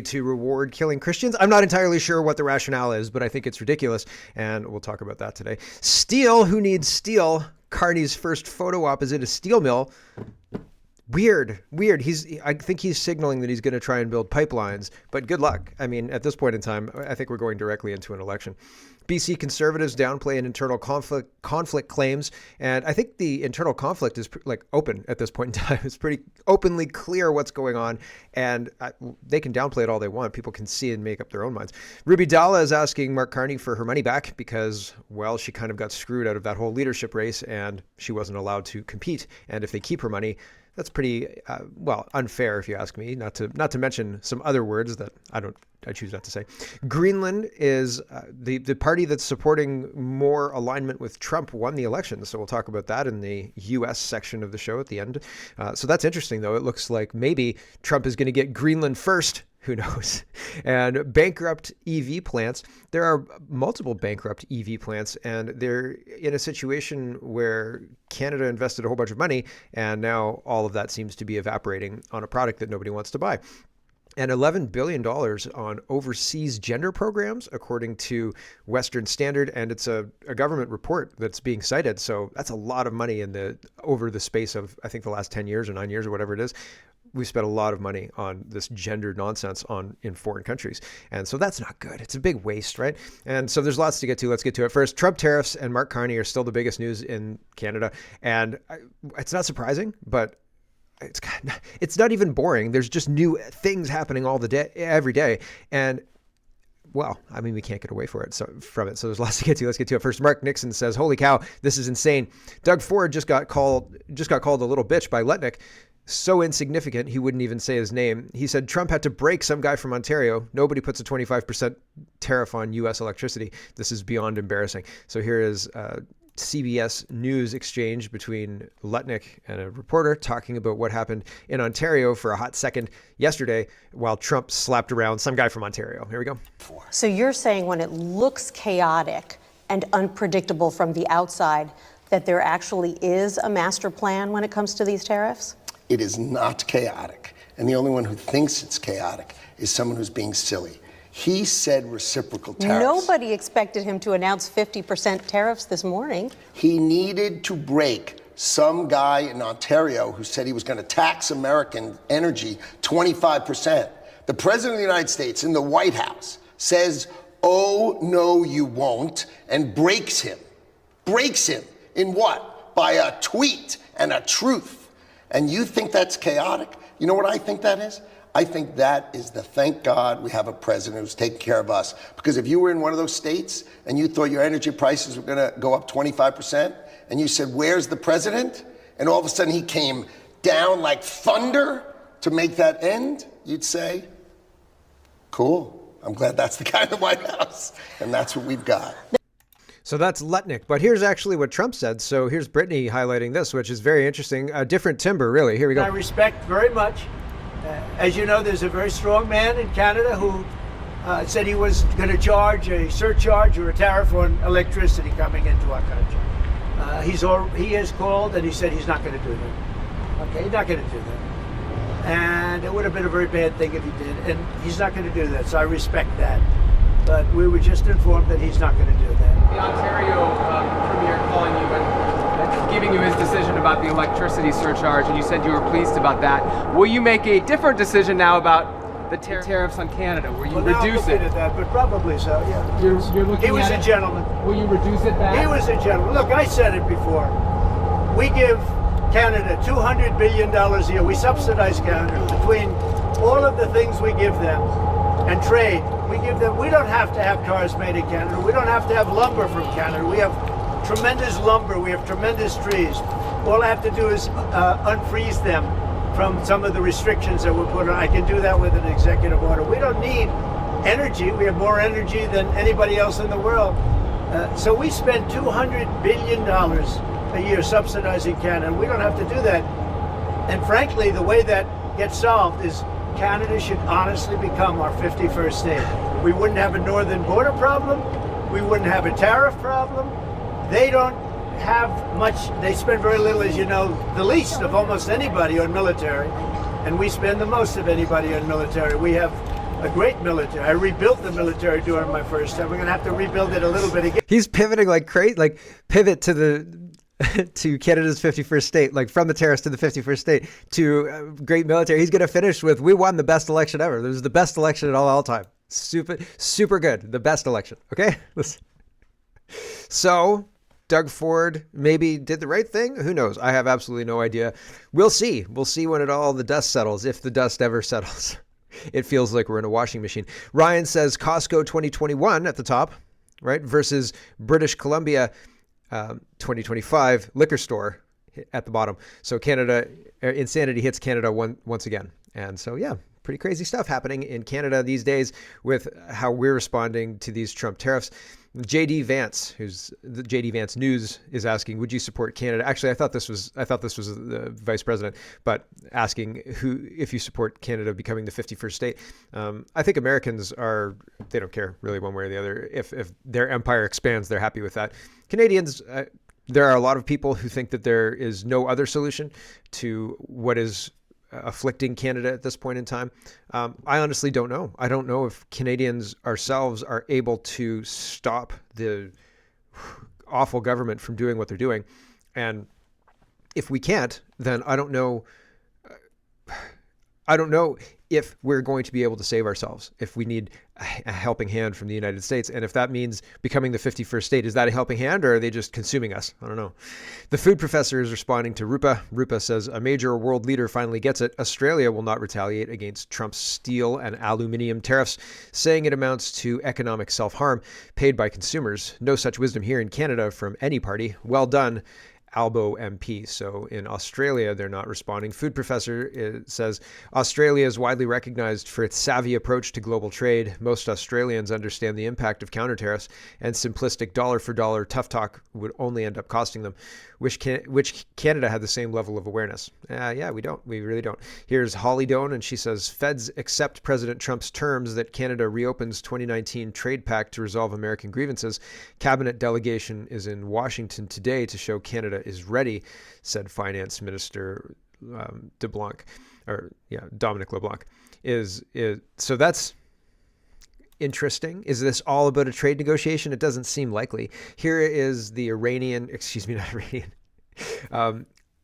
to reward killing Christians. I'm not entirely sure what the rationale is, but I think it's ridiculous, and we'll talk about that today. Steel, who needs steel? Carney's first photo op is at a steel mill. Weird. I think he's signaling that he's going to try and build pipelines, but good luck. I mean, at this point in time, I think we're going directly into an election. BC Conservatives downplay an internal conflict claims, and I think the internal conflict is open at this point in time. It's pretty openly clear what's going on, and they can downplay it all they want. People can see and make up their own minds. Ruby Dallah is asking Mark Carney for her money back because, well, she kind of got screwed out of that whole leadership race, and she wasn't allowed to compete. And if they keep her money, that's pretty, unfair if you ask me, not to mention some other words that I choose not to say. Greenland is the party that's supporting more alignment with Trump won the election. So we'll talk about that in the U.S. section of the show at the end. So that's interesting, though. It looks like maybe Trump is going to get Greenland first. Who knows? And bankrupt EV plants. There are multiple bankrupt EV plants, and they're in a situation where Canada invested a whole bunch of money, and now all of that seems to be evaporating on a product that nobody wants to buy. And $11 billion on overseas gender programs, according to Western Standard. And it's a government report that's being cited. So that's a lot of money over the space of, I think, the last 10 years or 9 years or whatever it is. We spent a lot of money on this gender nonsense in foreign countries. And so that's not good. It's a big waste, right? And so there's lots to get to. Let's get to it. First, Trump tariffs and Mark Carney are still the biggest news in Canada. And it's not surprising, but it's not even boring. There's just new things happening every day. And well, I mean, we can't get away from it. So there's lots to get to. Let's get to it. First, Mark Nixon says, "Holy cow, this is insane." Doug Ford just got called a little bitch by Letnick. So insignificant, he wouldn't even say his name. He said Trump had to break some guy from Ontario. Nobody puts a 25% tariff on U.S. electricity. This is beyond embarrassing. So here is CBS News exchange between Letnick and a reporter talking about what happened in Ontario for a hot second yesterday while Trump slapped around some guy from Ontario. Here we go. So you're saying when it looks chaotic and unpredictable from the outside, that there actually is a master plan when it comes to these tariffs? It is not chaotic. And the only one who thinks it's chaotic is someone who's being silly. He said reciprocal tariffs. Nobody expected him to announce 50% tariffs this morning. He needed to break some guy in Ontario who said he was going to tax American energy 25%. The President of the United States in the White House says, "Oh, no, you won't," and breaks him. Breaks him. In what? By a tweet and a truth. And you think that's chaotic? You know what I think that is? I think that is thank God we have a president who's taking care of us. Because if you were in one of those states and you thought your energy prices were going to go up 25%, and you said, "Where's the president?" and all of a sudden he came down like thunder to make that end, you'd say, cool. I'm glad that's the guy in the White House. And that's what we've got. So that's Letnick. But here's actually what Trump said. So here's Brittany highlighting this, which is very interesting. A different timbre, really. Here we go. I respect very much. As you know, there's a very strong man in Canada who said he was going to charge a surcharge or a tariff on electricity coming into our country. He has called and he said he's not going to do that. Okay, he's not going to do that. And it would have been a very bad thing if he did. And he's not going to do that. So I respect that. But we were just informed that he's not going to do that. The Ontario Premier calling you and giving you his decision about the electricity surcharge, and you said you were pleased about that. Will you make a different decision now about the tariffs on Canada? Will you reduce it? At that, but probably so, yeah. You're looking he was at a gentleman. Will you reduce it back? He was a gentleman. Look, I said it before. We give Canada $200 billion a year. We subsidize Canada between all of the things we give them and trade. We don't have to have cars made in Canada. We don't have to have lumber from Canada. We have tremendous lumber. We have tremendous trees. All I have to do is unfreeze them from some of the restrictions that were put on. I can do that with an executive order. We don't need energy. We have more energy than anybody else in the world. So we spend $200 billion a year subsidizing Canada. We don't have to do that. And frankly, the way that gets solved is Canada should honestly become our 51st state. We wouldn't have a northern border problem. We wouldn't have a tariff problem. They don't have much. They spend very little, as you know, the least of almost anybody on military. And we spend the most of anybody on military. We have a great military. I rebuilt the military during my first term. We're going to have to rebuild it a little bit again. He's pivoting like crazy, like pivot to the to Canada's 51st state, like from the Tariffs to the 51st state to great military. He's going to finish with, we won the best election ever. This was the best election at all time. Super good. The best election. Okay. Listen. So Doug Ford maybe did the right thing. Who knows? I have absolutely no idea. We'll see. We'll see when the dust settles, if the dust ever settles. It feels like we're in a washing machine. Ryan says Costco 2021 at the top, right? Versus British Columbia 2025 liquor store at the bottom. So Canada, insanity hits Canada once again. And so, yeah, pretty crazy stuff happening in Canada these days with how we're responding to these Trump tariffs. JD Vance, who's the JD Vance News, is asking, would you support Canada? Actually, I thought this was the vice president, but asking if you support Canada becoming the 51st state. I think Americans they don't care really one way or the other. If their empire expands, they're happy with that. Canadians, there are a lot of people who think that there is no other solution to what is afflicting Canada at this point in time. I honestly don't know. I don't know if Canadians ourselves are able to stop the awful government from doing what they're doing. And if we can't, then I don't know if we're going to be able to save ourselves, if we need a helping hand from the United States. And if that means becoming the 51st state, is that a helping hand, or are they just consuming us? I don't know. The food professor is responding to Rupa. Rupa says, a major world leader finally gets it. Australia will not retaliate against Trump's steel and aluminium tariffs, saying it amounts to economic self-harm paid by consumers. No such wisdom here in Canada from any party. Well done, Albo MP. So in Australia, they're not responding. Food professor says, Australia is widely recognized for its savvy approach to global trade. Most Australians understand the impact of counter tariffs, and simplistic dollar for dollar tough talk would only end up costing them. Which Canada had the same level of awareness. Yeah, we don't. We really don't. Here's Holly Doan, and she says, Feds accept President Trump's terms that Canada reopens 2019 trade pact to resolve American grievances. Cabinet delegation is in Washington today to show Canada is ready, said Finance Minister Dominic LeBlanc. So that's interesting. Is this all about a trade negotiation? It doesn't seem likely. Here is the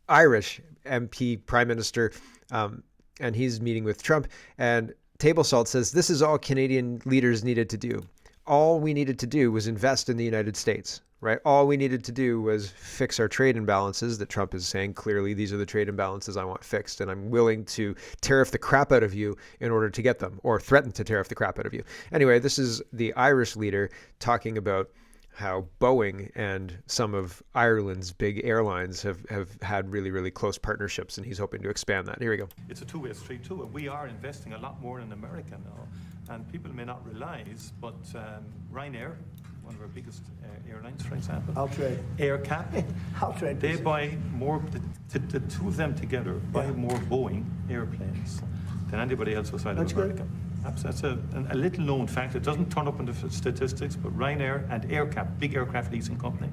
Irish MP Prime Minister, and he's meeting with Trump. And Table Salt says, this is all Canadian leaders needed to do. All we needed to do was invest in the United States, right? All we needed to do was fix our trade imbalances that Trump is saying, clearly, these are the trade imbalances I want fixed, and I'm willing to tariff the crap out of you in order to get them, or threaten to tariff the crap out of you. Anyway, this is the Irish leader talking about how Boeing and some of Ireland's big airlines have had really, really close partnerships, and he's hoping to expand that. Here we go. It's a two-way street too, and we are investing a lot more in America now, and people may not realize, but Ryanair, one of our biggest airlines, for example, AirCap, they buy more, the two of them together buy more Boeing airplanes than anybody else outside of America. Good. That's a little known fact. It doesn't turn up in the statistics, but Ryanair and AirCap, big aircraft leasing company,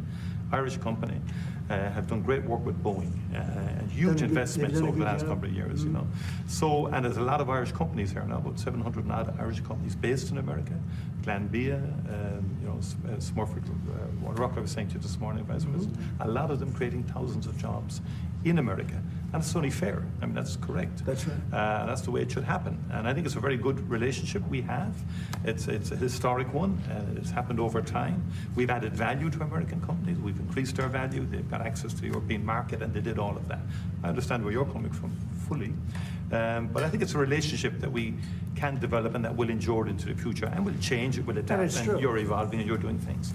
Irish company, have done great work with Boeing and huge investments over the last couple of years, you know. So, and there's a lot of Irish companies here now, about 700 odd Irish companies based in America. Glanbia, Smurford, Rock, I was saying to you this morning, Vice President, a lot of them creating thousands of jobs in America. And it's only fair. I mean, that's correct. That's right. That's the way it should happen. And I think it's a very good relationship we have. It's a historic one. It's happened over time. We've added value to American companies. We've increased our value. They've got access to the European market, and they did all of that. I understand where you're coming from fully. But I think it's a relationship that we can develop and that will endure into the future, and will change, it will adapt, and you're evolving and you're doing things.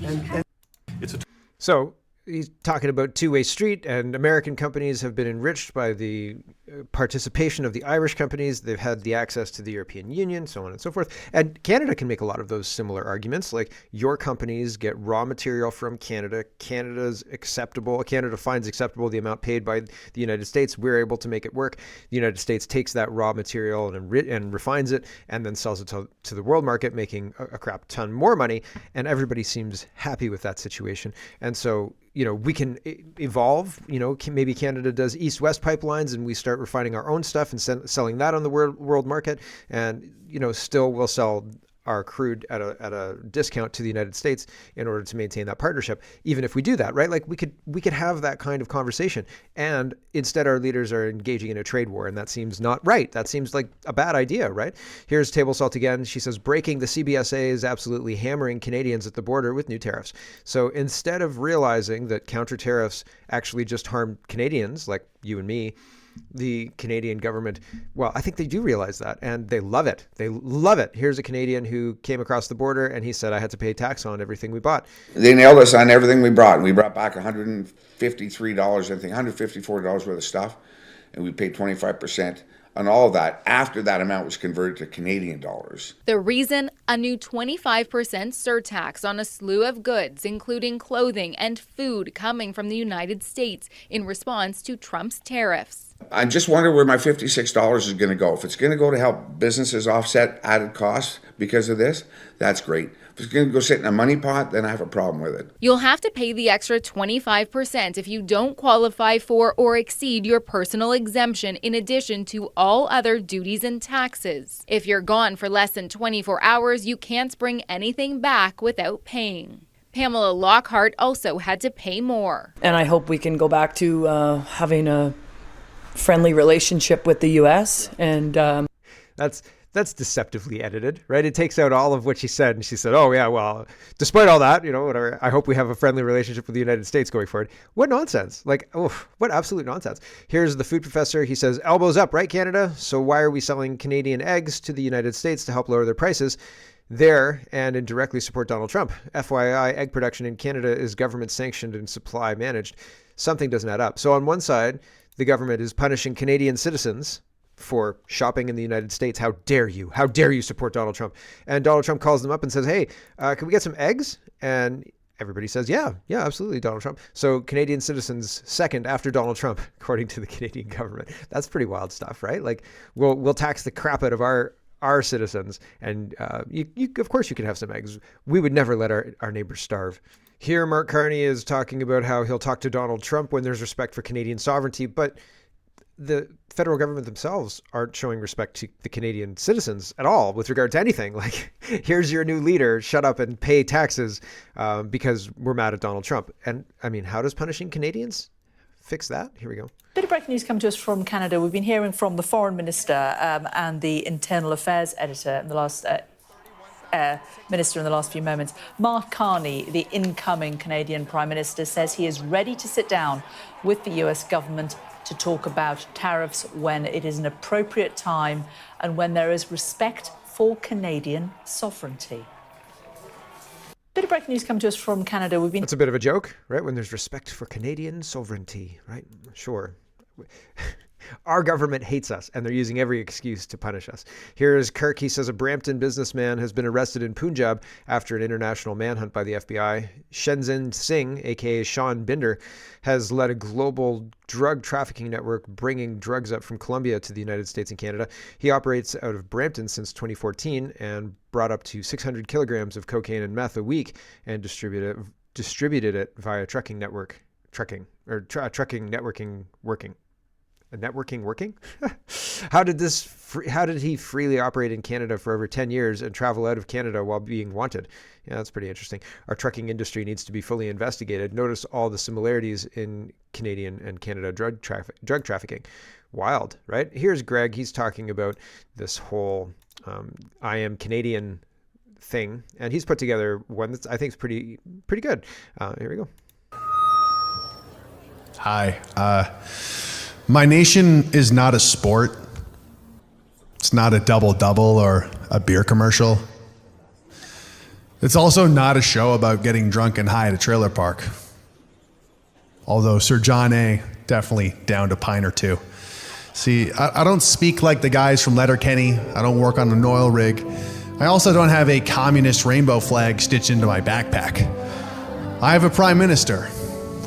So he's talking about two-way street, and American companies have been enriched by the participation of the Irish companies. They've had the access to the European Union, so on and so forth. And Canada can make a lot of those similar arguments, like your companies get raw material from Canada. Canada finds acceptable the amount paid by the United States. We're able to make it work. The United States takes that raw material and refines it, and then sells it to the world market, making a crap ton more money. And everybody seems happy with that situation. And so we can evolve. Maybe Canada does east-west pipelines and we start refining our own stuff and selling that on the world market. And, still we'll sell our crude at a discount to the United States in order to maintain that partnership. Even if we do that, right? Like we could have that kind of conversation. And instead our leaders are engaging in a trade war, and that seems not right. That seems like a bad idea, right? Here's Table Salt again. She says, breaking the CBSA is absolutely hammering Canadians at the border with new tariffs. So instead of realizing that counter tariffs actually just harm Canadians like you and me, the Canadian government, well, I think they do realize that, and they love it. They love it. Here's a Canadian who came across the border, and he said, I had to pay tax on everything we bought. They nailed us on everything we brought. We brought back $153, I think, $154 worth of stuff, and we paid 25% on all of that after that amount was converted to Canadian dollars. The reason? A new 25% surtax on a slew of goods, including clothing and food coming from the United States in response to Trump's tariffs. I just wonder where my $56 is going to go. If it's going to go to help businesses offset added costs because of this, that's great. If it's going to go sit in a money pot, then I have a problem with it. You'll have to pay the extra 25% if you don't qualify for or exceed your personal exemption, in addition to all other duties and taxes. If you're gone for less than 24 hours, you can't bring anything back without paying. Pamela Lockhart also had to pay more. And I hope we can go back to having a friendly relationship with the U.S. and that's deceptively edited, right? It takes out all of what she said, and she said, oh yeah, well, despite all that, whatever, I hope we have a friendly relationship with the United States going forward. What nonsense. Like, what absolute nonsense. Here's the food professor. He says, elbows up, right, Canada? So why are we selling Canadian eggs to the United States to help lower their prices there and indirectly support Donald Trump? FYI, egg production in Canada is government sanctioned and supply managed. Something doesn't add up. So on one side, the government is punishing Canadian citizens for shopping in the United States. How dare you? How dare you support Donald Trump? And Donald Trump calls them up and says, hey, can we get some eggs? And everybody says, yeah, absolutely, Donald Trump. So Canadian citizens second after Donald Trump, according to the Canadian government. That's pretty wild stuff, right? Like we'll tax the crap out of our citizens. And you of course you can have some eggs. We would never let our neighbors starve. Here, Mark Carney is talking about how he'll talk to Donald Trump when there's respect for Canadian sovereignty, but the federal government themselves aren't showing respect to the Canadian citizens at all with regard to anything. Like, here's your new leader, shut up and pay taxes because we're mad at Donald Trump. And I mean, how does punishing Canadians fix that? Here we go. Bit of breaking news coming to us from Canada. We've been hearing from the Foreign Minister and the Internal Affairs Editor in the last Minister in the last few moments. Mark Carney, the incoming Canadian Prime Minister, says he is ready to sit down with the US government to talk about tariffs when it is an appropriate time and when there is respect for Canadian sovereignty. Bit of breaking news coming to us from Canada. That's a bit of a joke, right? When there's respect for Canadian sovereignty, right? Sure. Our government hates us, and they're using every excuse to punish us. Here's Kirk. He says a Brampton businessman has been arrested in Punjab after an international manhunt by the FBI. Shenzhen Singh, a.k.a. Sean Binder, has led a global drug trafficking network bringing drugs up from Colombia to the United States and Canada. He operates out of Brampton since 2014 and brought up to 600 kilograms of cocaine and meth a week and distributed it via trucking networking working. A networking working? How did he freely operate in Canada for over 10 years and travel out of Canada while being wanted? Yeah, that's pretty interesting. Our trucking industry needs to be fully investigated. Notice all the similarities in Canadian and Canada drug trafficking. Wild, right? Here's Greg. He's talking about this whole I am Canadian thing, and he's put together one that I think is pretty good. Here we go. Hi. My nation is not a sport. It's not a double-double or a beer commercial. It's also not a show about getting drunk and high at a trailer park. Although Sir John A. definitely downed a pint or two. See, I don't speak like the guys from Letterkenny. I don't work on an oil rig. I also don't have a communist rainbow flag stitched into my backpack. I have a prime minister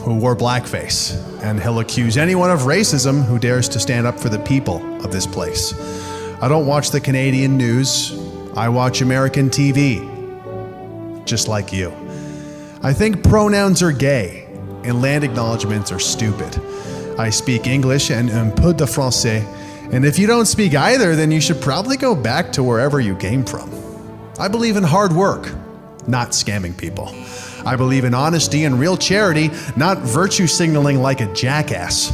who wore blackface, and he'll accuse anyone of racism who dares to stand up for the people of this place. I don't watch the Canadian news. I watch American TV, just like you. I think pronouns are gay, and land acknowledgements are stupid. I speak English and un peu de français, and if you don't speak either, then you should probably go back to wherever you came from. I believe in hard work, not scamming people. I believe in honesty and real charity, not virtue signaling like a jackass.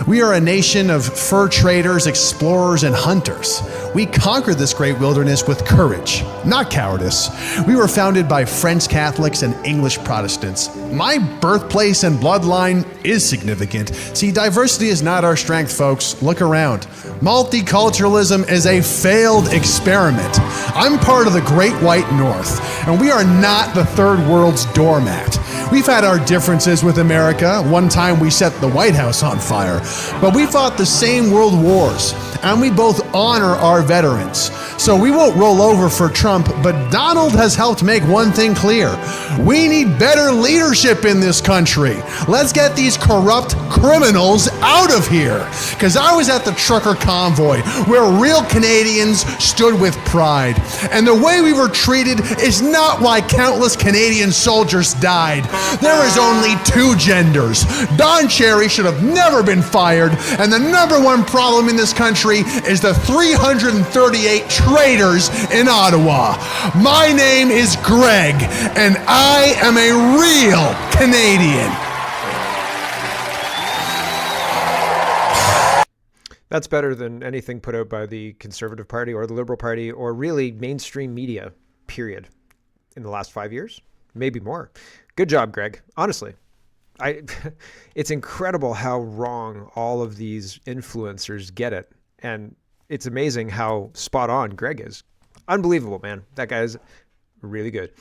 We are a nation of fur traders, explorers, and hunters. We conquered this great wilderness with courage, not cowardice. We were founded by French Catholics and English Protestants. My birthplace and bloodline is significant. See, diversity is not our strength, folks. Look around. Multiculturalism is a failed experiment. I'm part of the Great White North, and we are not the third world's doormat. We've had our differences with America. One time we set the White House on fire, but we fought the same world wars, and we both honor our veterans. So we won't roll over for Trump, but Donald has helped make one thing clear. We need better leadership in this country. Let's get these corrupt criminals out of here. Because I was at the trucker convoy where real Canadians stood with pride. And the way we were treated is not why countless Canadian soldiers died. There is only two genders. Don Cherry should have never been fired, and the number one problem in this country is the 338 traitors in Ottawa. My name is Greg, and I am a real Canadian. That's better than anything put out by the Conservative Party or the Liberal Party or really mainstream media, period, in the last 5 years, maybe more. Good job, Greg. Honestly, it's incredible how wrong all of these influencers get it. And it's amazing how spot on Greg is. Unbelievable, man. That guy's really good.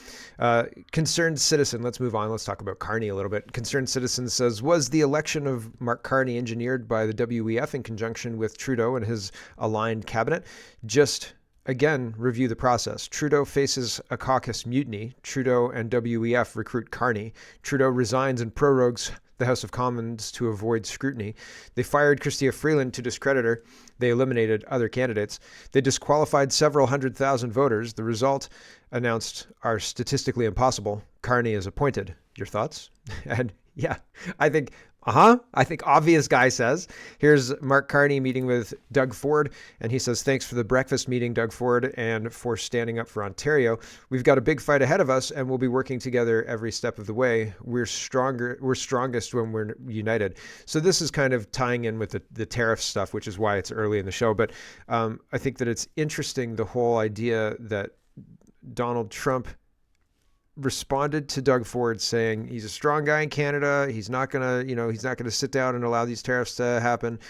Concerned Citizen, let's move on. Let's talk about Carney a little bit. Concerned Citizen says, was the election of Mark Carney engineered by the WEF in conjunction with Trudeau and his aligned cabinet? Just again, review the process. Trudeau faces a caucus mutiny. Trudeau and WEF recruit Carney. Trudeau resigns and prorogues the House of Commons to avoid scrutiny. They fired Chrystia Freeland to discredit her. They eliminated other candidates. They disqualified several 100,000 voters. The result announced are statistically impossible. Carney is appointed. Your thoughts? And yeah, I think obvious guy says. Here's Mark Carney meeting with Doug Ford, and he says, thanks for the breakfast meeting, Doug Ford, and for standing up for Ontario. We've got a big fight ahead of us, and we'll be working together every step of the way. We're strongest when we're united. So this is kind of tying in with the tariff stuff, which is why it's early in the show. But I think that it's interesting, the whole idea that Donald Trump responded to Doug Ford saying he's a strong guy in Canada. He's not gonna sit down and allow these tariffs to happen.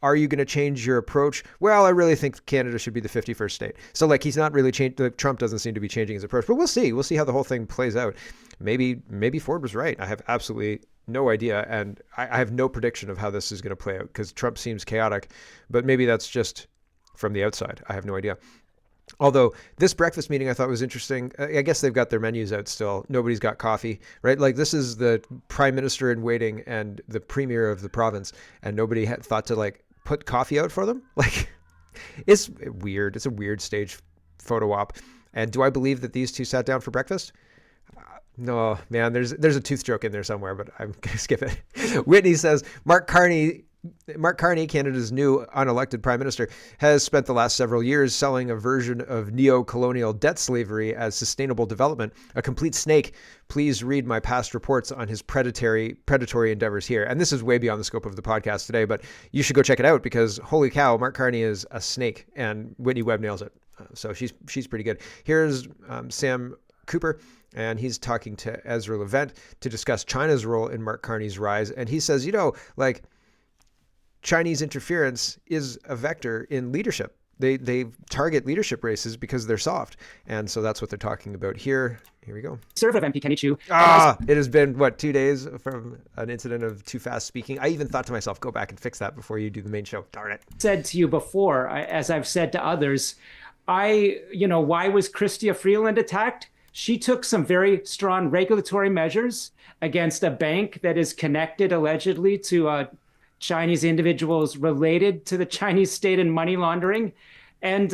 Are you gonna change your approach? Well, I really think Canada should be the 51st state. So he's not really changed. Trump doesn't seem to be changing his approach, but we'll see. We'll see how the whole thing plays out. Maybe Ford was right. I have absolutely no idea, and I have no prediction of how this is going to play out because Trump seems chaotic. But maybe that's just from the outside. I have no idea. Although this breakfast meeting I thought was interesting. I guess they've got their menus out still. Nobody's got coffee, right? This is the prime minister in waiting and the premier of the province, and nobody had thought to put coffee out for them. It's weird. It's a weird stage photo op. And do I believe that these two sat down for breakfast? No, man, there's a tooth joke in there somewhere, but I'm going to skip it. Whitney says, Mark Carney, Canada's new unelected prime minister, has spent the last several years selling a version of neo-colonial debt slavery as sustainable development, a complete snake. Please read my past reports on his predatory endeavors here. And this is way beyond the scope of the podcast today, but you should go check it out because holy cow, Mark Carney is a snake and Whitney Webb nails it. So she's pretty good. Here's Sam Cooper, and he's talking to Ezra Levent to discuss China's role in Mark Carney's rise. And he says, Chinese interference is a vector in leadership. They target leadership races because they're soft. And so that's what they're talking about here. Here we go. Conservative MP Kenny Chu. It has been, 2 days from an incident of too fast speaking. I even thought to myself, go back and fix that before you do the main show. Darn it. Said to you before, as I've said to others, why was Chrystia Freeland attacked? She took some very strong regulatory measures against a bank that is connected allegedly to Chinese individuals related to the Chinese state and money laundering. And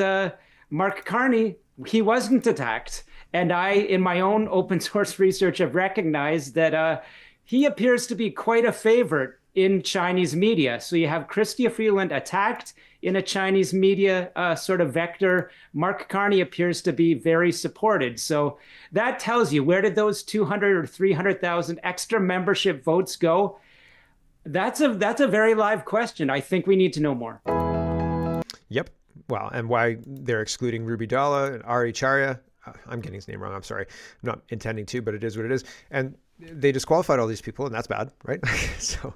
Mark Carney, he wasn't attacked. And I, in my own open source research, have recognized that he appears to be quite a favorite in Chinese media. So you have Chrystia Freeland attacked in a Chinese media sort of vector. Mark Carney appears to be very supported. So that tells you, where did those 200 or 300,000 extra membership votes go? That's a very live question. I think we need to know more. Yep. Well, and why they're excluding Ruby Dallah and Ari Charya. I'm getting his name wrong. I'm sorry. I'm not intending to, but it is what it is. And they disqualified all these people, and that's bad, right? So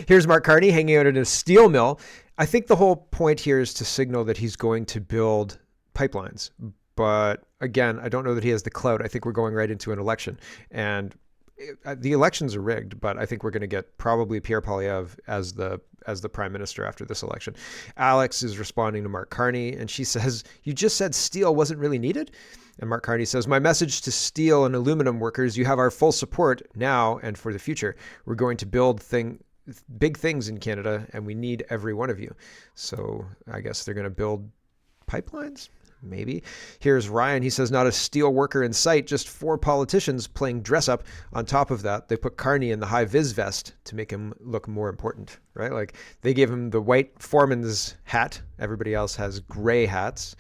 here's Mark Carney hanging out at a steel mill. I think the whole point here is to signal that he's going to build pipelines. But again, I don't know that he has the clout. I think we're going right into an election. And the elections are rigged, but I think we're going to get probably Pierre Poilievre as the prime minister after this election. Alex is responding to Mark Carney, and she says, "You just said steel wasn't really needed?" And Mark Carney says, "My message to steel and aluminum workers, you have our full support now and for the future. We're going to build big things in Canada, and we need every one of you." So I guess they're going to build pipelines? Maybe. Here's Ryan. He says, "Not a steel worker in sight, just 4 politicians playing dress up. On top of that, they put Carney in the high vis vest to make him look more important," right? Like they gave him the white foreman's hat. Everybody else has gray hats.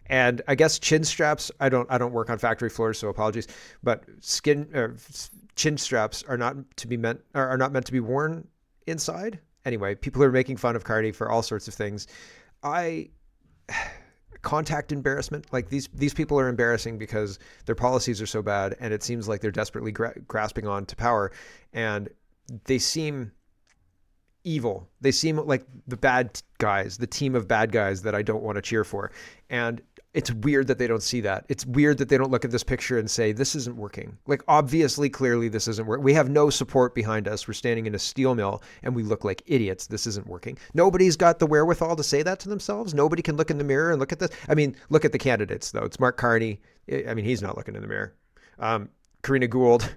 And I guess chin straps, I don't work on factory floors, so apologies, but chin straps are not meant to be worn inside. Anyway, people are making fun of Carney for all sorts of things. Contact embarrassment, like these people are embarrassing because their policies are so bad, and it seems like they're desperately grasping on to power, and they seem evil. They seem like the bad guys, the team of bad guys that I don't want to cheer for. And it's weird that they don't see that. It's weird that they don't look at this picture and say, this isn't working. Like, obviously, clearly, this isn't working. We have no support behind us. We're standing in a steel mill and we look like idiots. This isn't working. Nobody's got the wherewithal to say that to themselves. Nobody can look in the mirror and look at this. I mean, look at the candidates, though. It's Mark Carney. I mean, he's not looking in the mirror. Karina Gould.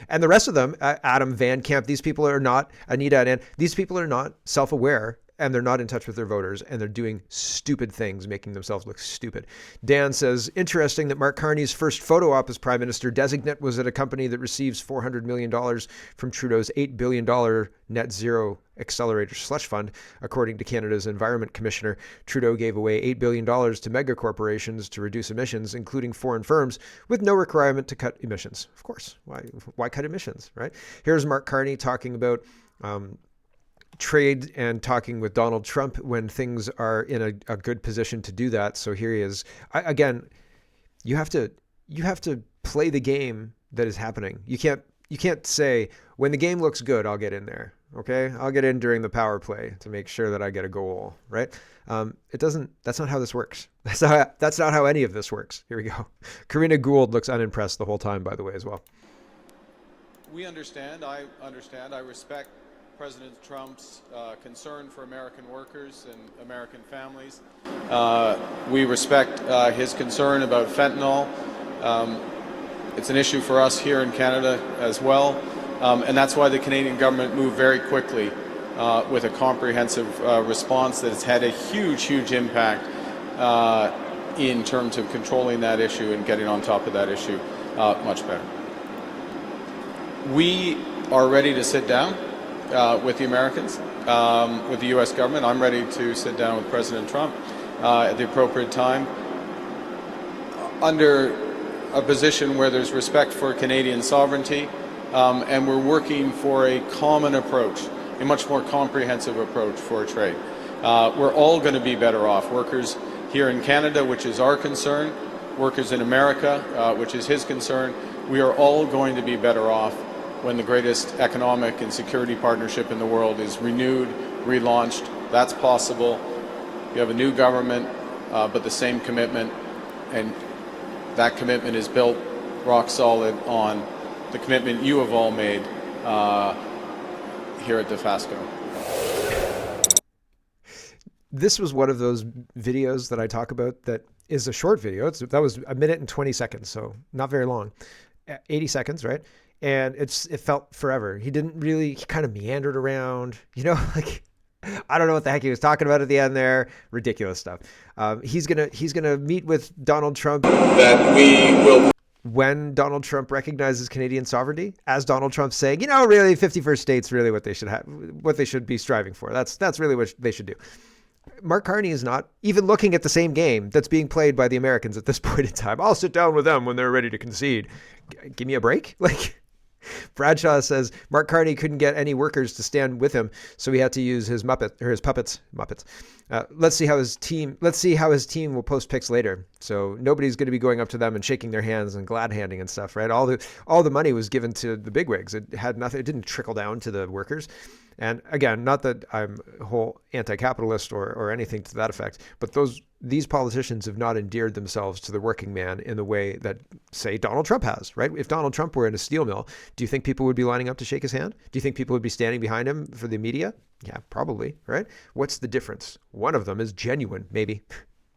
And the rest of them, Adam Van Camp, these people are not, Anita and these people are not self-aware, and they're not in touch with their voters, and they're doing stupid things, making themselves look stupid. Dan says, "Interesting that Mark Carney's first photo op as prime minister designate was at a company that receives $400 million from Trudeau's $8 billion net zero accelerator slush fund. According to Canada's Environment Commissioner, Trudeau gave away $8 billion to mega corporations to reduce emissions, including foreign firms, with no requirement to cut emissions." Of course. Why cut emissions, right? Here's Mark Carney talking about trade and talking with Donald Trump when things are in a good position to do that. So here he is. Again, you have to play the game that is happening. You can't say, when the game looks good, I'll get in there. Okay, I'll get in during the power play to make sure that I get a goal, right? That's not how this works. That's not how any of this works. Here we go. Karina Gould looks unimpressed the whole time, by the way, as well. I understand. I respect President Trump's concern for American workers and American families. We respect his concern about fentanyl. It's an issue for us here in Canada as well. And that's why the Canadian government moved very quickly with a comprehensive response that has had a huge impact in terms of controlling that issue and getting on top of that issue much better. We are ready to sit down with the Americans, with the U.S. government. I'm ready to sit down with President Trump at the appropriate time under a position where there's respect for Canadian sovereignty, and we're working for a common approach, a much more comprehensive approach for trade. We're all going to be better off. Workers here in Canada, which is our concern, workers in America, which is his concern. We are all going to be better off when the greatest economic and security partnership in the world is renewed, relaunched. That's possible. You have a new government, but the same commitment, and that commitment is built rock solid on the commitment you have all made here at Dofasco. This was one of those videos that I talk about that is a short video. That was 1 minute and 20 seconds, so not very long. 80 seconds, right? And it felt forever. He kind of meandered around, like, I don't know what the heck he was talking about at the end there. Ridiculous stuff. He's gonna meet with Donald Trump. That we will. when Donald Trump recognizes Canadian sovereignty, as Donald Trump saying, really 51st states really what they should have, what they should be striving for. That's really what they should do. Mark Carney is not even looking at the same game that's being played by the Americans at this point in time. I'll sit down with them when they're ready to concede. Give me a break. Bradshaw says Mark Carney couldn't get any workers to stand with him, so he had to use his puppets. Let's see how his team will post pics later. So nobody's going to be going up to them and shaking their hands and glad handing and stuff, right? All the money was given to the bigwigs. It had nothing. It didn't trickle down to the workers. And again, not that I'm a whole anti-capitalist or anything to that effect, but these politicians have not endeared themselves to the working man in the way that, say, Donald Trump has, right? If Donald Trump were in a steel mill, do you think people would be lining up to shake his hand? Do you think people would be standing behind him for the media? Yeah, probably, right? What's the difference? One of them is genuine, maybe.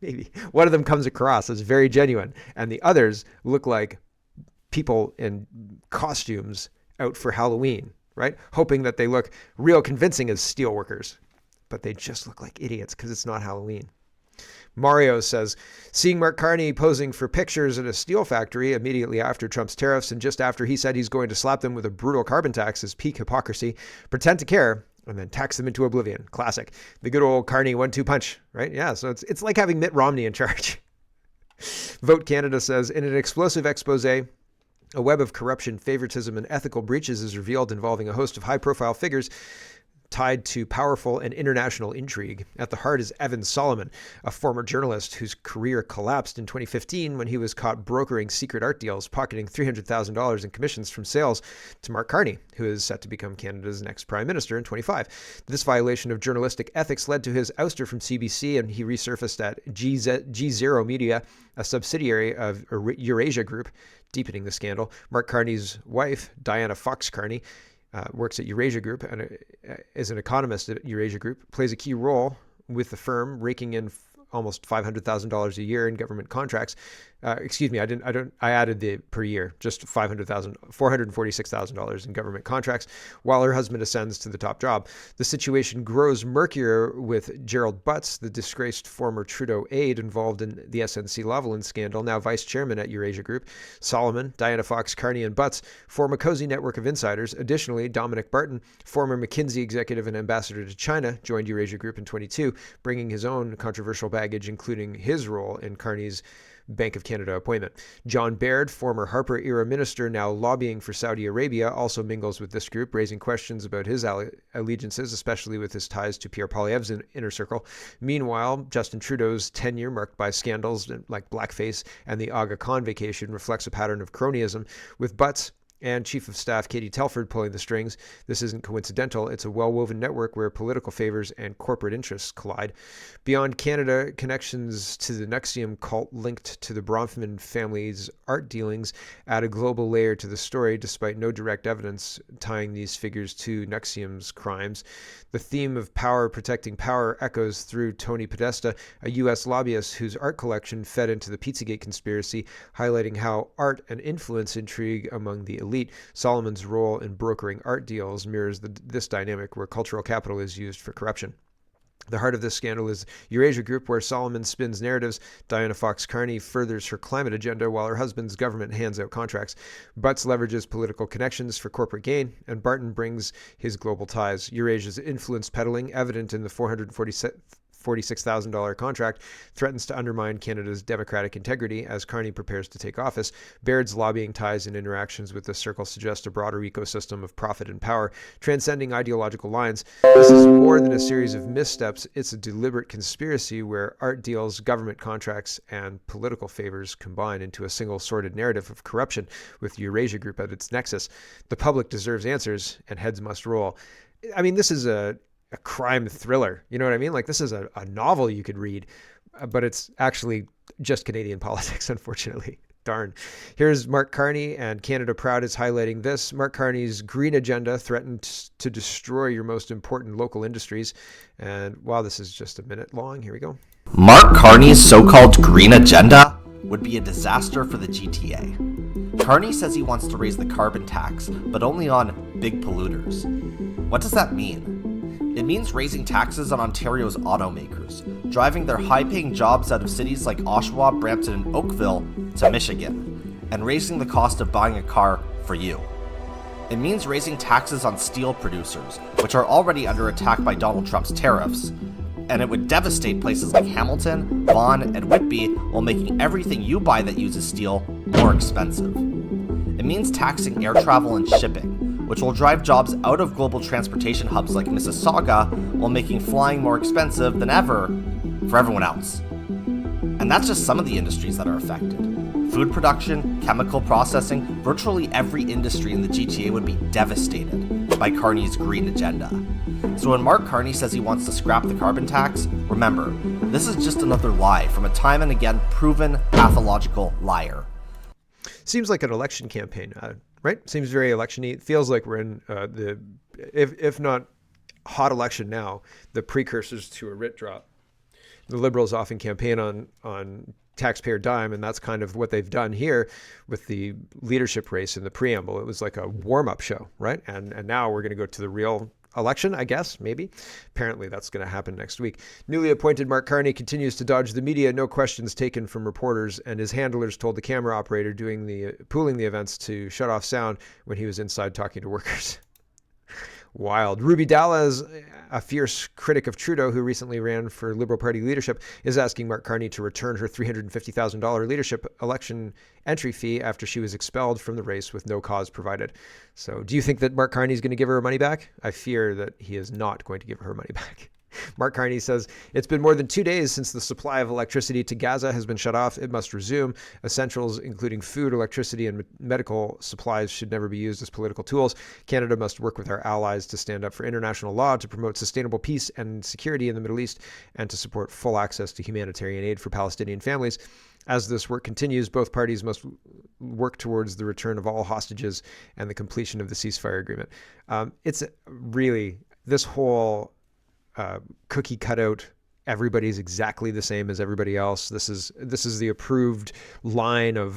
Maybe. One of them comes across as very genuine, and the others look like people in costumes out for Halloween, right? Hoping that they look real convincing as steel workers, but they just look like idiots because it's not Halloween. Mario says, seeing Mark Carney posing for pictures at a steel factory immediately after Trump's tariffs and just after he said he's going to slap them with a brutal carbon tax is peak hypocrisy. Pretend to care and then tax them into oblivion. Classic. The good old Carney 1-2 punch, right? Yeah, so it's like having Mitt Romney in charge. Vote Canada says, in an explosive expose, a web of corruption, favoritism, and ethical breaches is revealed involving a host of high-profile figures tied to powerful and international intrigue. At the heart is Evan Solomon, a former journalist whose career collapsed in 2015 when he was caught brokering secret art deals, pocketing $300,000 in commissions from sales to Mark Carney, who is set to become Canada's next prime minister in 2025. This violation of journalistic ethics led to his ouster from CBC, and he resurfaced at G0 Media, a subsidiary of Eurasia Group, deepening the scandal. Mark Carney's wife, Diana Fox Carney, works at Eurasia Group and is an economist at Eurasia Group, plays a key role with the firm, raking in almost $500,000 a year in government contracts. I added the per year, just $446,000 in government contracts, while her husband ascends to the top job. The situation grows murkier with Gerald Butts, the disgraced former Trudeau aide involved in the SNC-Lavalin scandal, now vice chairman at Eurasia Group. Solomon, Diana Fox, Carney, and Butts form a cozy network of insiders. Additionally, Dominic Barton, former McKinsey executive and ambassador to China, joined Eurasia Group in 2022, bringing his own controversial baggage, including his role in Carney's Bank of Canada appointment. John Baird, former Harper-era minister now lobbying for Saudi Arabia, also mingles with this group, raising questions about his allegiances, especially with his ties to Pierre Poilievre's inner circle. Meanwhile, Justin Trudeau's tenure, marked by scandals like blackface and the Aga Khan vacation, reflects a pattern of cronyism, with Butts and Chief of Staff Katie Telford pulling the strings. This isn't coincidental. It's a well-woven network where political favors and corporate interests collide. Beyond Canada, connections to the NXIVM cult linked to the Bronfman family's art dealings add a global layer to the story, despite no direct evidence tying these figures to NXIVM's crimes. The theme of power protecting power echoes through Tony Podesta, a U.S. lobbyist whose art collection fed into the Pizzagate conspiracy, highlighting how art and influence intrigue among the elite. Solomon's role in brokering art deals mirrors this dynamic where cultural capital is used for corruption. The heart of this scandal is Eurasia Group, where Solomon spins narratives. Diana Fox Carney furthers her climate agenda while her husband's government hands out contracts. Butts leverages political connections for corporate gain, and Barton brings his global ties. Eurasia's influence peddling, evident in the $446,000 contract, threatens to undermine Canada's democratic integrity as Carney prepares to take office. Baird's lobbying ties and interactions with the circle suggest a broader ecosystem of profit and power, transcending ideological lines. This is more than a series of missteps. It's a deliberate conspiracy where art deals, government contracts, and political favors combine into a single sordid narrative of corruption with Eurasia Group at its nexus. The public deserves answers, and heads must roll. I mean, this is a crime thriller. You know what I mean? Like, this is a novel you could read, but it's actually just Canadian politics, unfortunately. Darn. Here's Mark Carney, and Canada Proud is highlighting this. Mark Carney's green agenda threatened to destroy your most important local industries. And wow, this is just a minute long. Here we go. Mark Carney's so-called green agenda would be a disaster for the GTA. Carney says he wants to raise the carbon tax, but only on big polluters. What does that mean? It means raising taxes on Ontario's automakers, driving their high-paying jobs out of cities like Oshawa, Brampton, and Oakville to Michigan, and raising the cost of buying a car for you. It means raising taxes on steel producers, which are already under attack by Donald Trump's tariffs, and it would devastate places like Hamilton, Vaughan, and Whitby while making everything you buy that uses steel more expensive. It means taxing air travel and shipping, which will drive jobs out of global transportation hubs like Mississauga while making flying more expensive than ever for everyone else. And that's just some of the industries that are affected. Food production, chemical processing, virtually every industry in the GTA would be devastated by Carney's green agenda. So when Mark Carney says he wants to scrap the carbon tax, remember, this is just another lie from a time and again proven pathological liar. Seems like an election campaign, right? Seems very election-y. It feels like we're in if not hot election now, the precursors to a writ drop. The Liberals often campaign on taxpayer dime, and that's kind of what they've done here with the leadership race in the preamble. It was like a warm-up show, right? And now we're going to go to the real election, I guess, maybe. Apparently that's going to happen next week. Newly appointed Mark Carney continues to dodge the media, no questions taken from reporters, and his handlers told the camera operator pooling the events to shut off sound when he was inside talking to workers. Wild. Ruby Dallah is a fierce critic of Trudeau who recently ran for Liberal Party leadership, is asking Mark Carney to return her $350,000 leadership election entry fee after she was expelled from the race with no cause provided. So do you think that Mark Carney is going to give her her money back? I fear that he is not going to give her her money back. Mark Carney says, it's been more than 2 days since the supply of electricity to Gaza has been shut off. It must resume. Essentials, including food, electricity, and medical supplies, should never be used as political tools. Canada must work with our allies to stand up for international law, to promote sustainable peace and security in the Middle East, and to support full access to humanitarian aid for Palestinian families. As this work continues, both parties must work towards the return of all hostages and the completion of the ceasefire agreement. It's really this whole cookie cutout, everybody's exactly the same as everybody else. This is the approved line of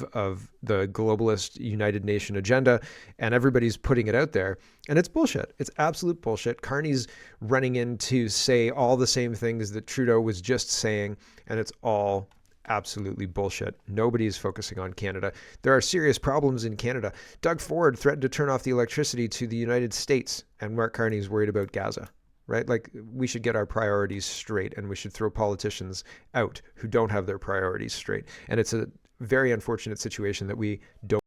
the globalist United Nation agenda, and everybody's putting it out there, and it's bullshit. It's absolute bullshit. Carney's running in to say all the same things that Trudeau was just saying, and it's all absolutely bullshit. Nobody's focusing on Canada. There are serious problems in Canada. Doug Ford threatened to turn off the electricity to the United States, and Mark Carney's worried about Gaza. Right? Like, we should get our priorities straight, and we should throw politicians out who don't have their priorities straight. And it's a very unfortunate situation that we don't.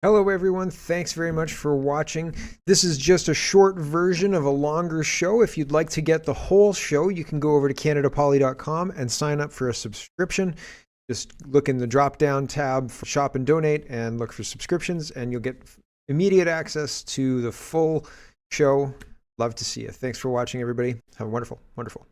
Hello, everyone. Thanks very much for watching. This is just a short version of a longer show. If you'd like to get the whole show, you can go over to CanadaPoly.com and sign up for a subscription. Just look in the drop-down tab for Shop and Donate and look for subscriptions, and you'll get immediate access to the full show. Love to see you. Thanks for watching, everybody. Have a wonderful, wonderful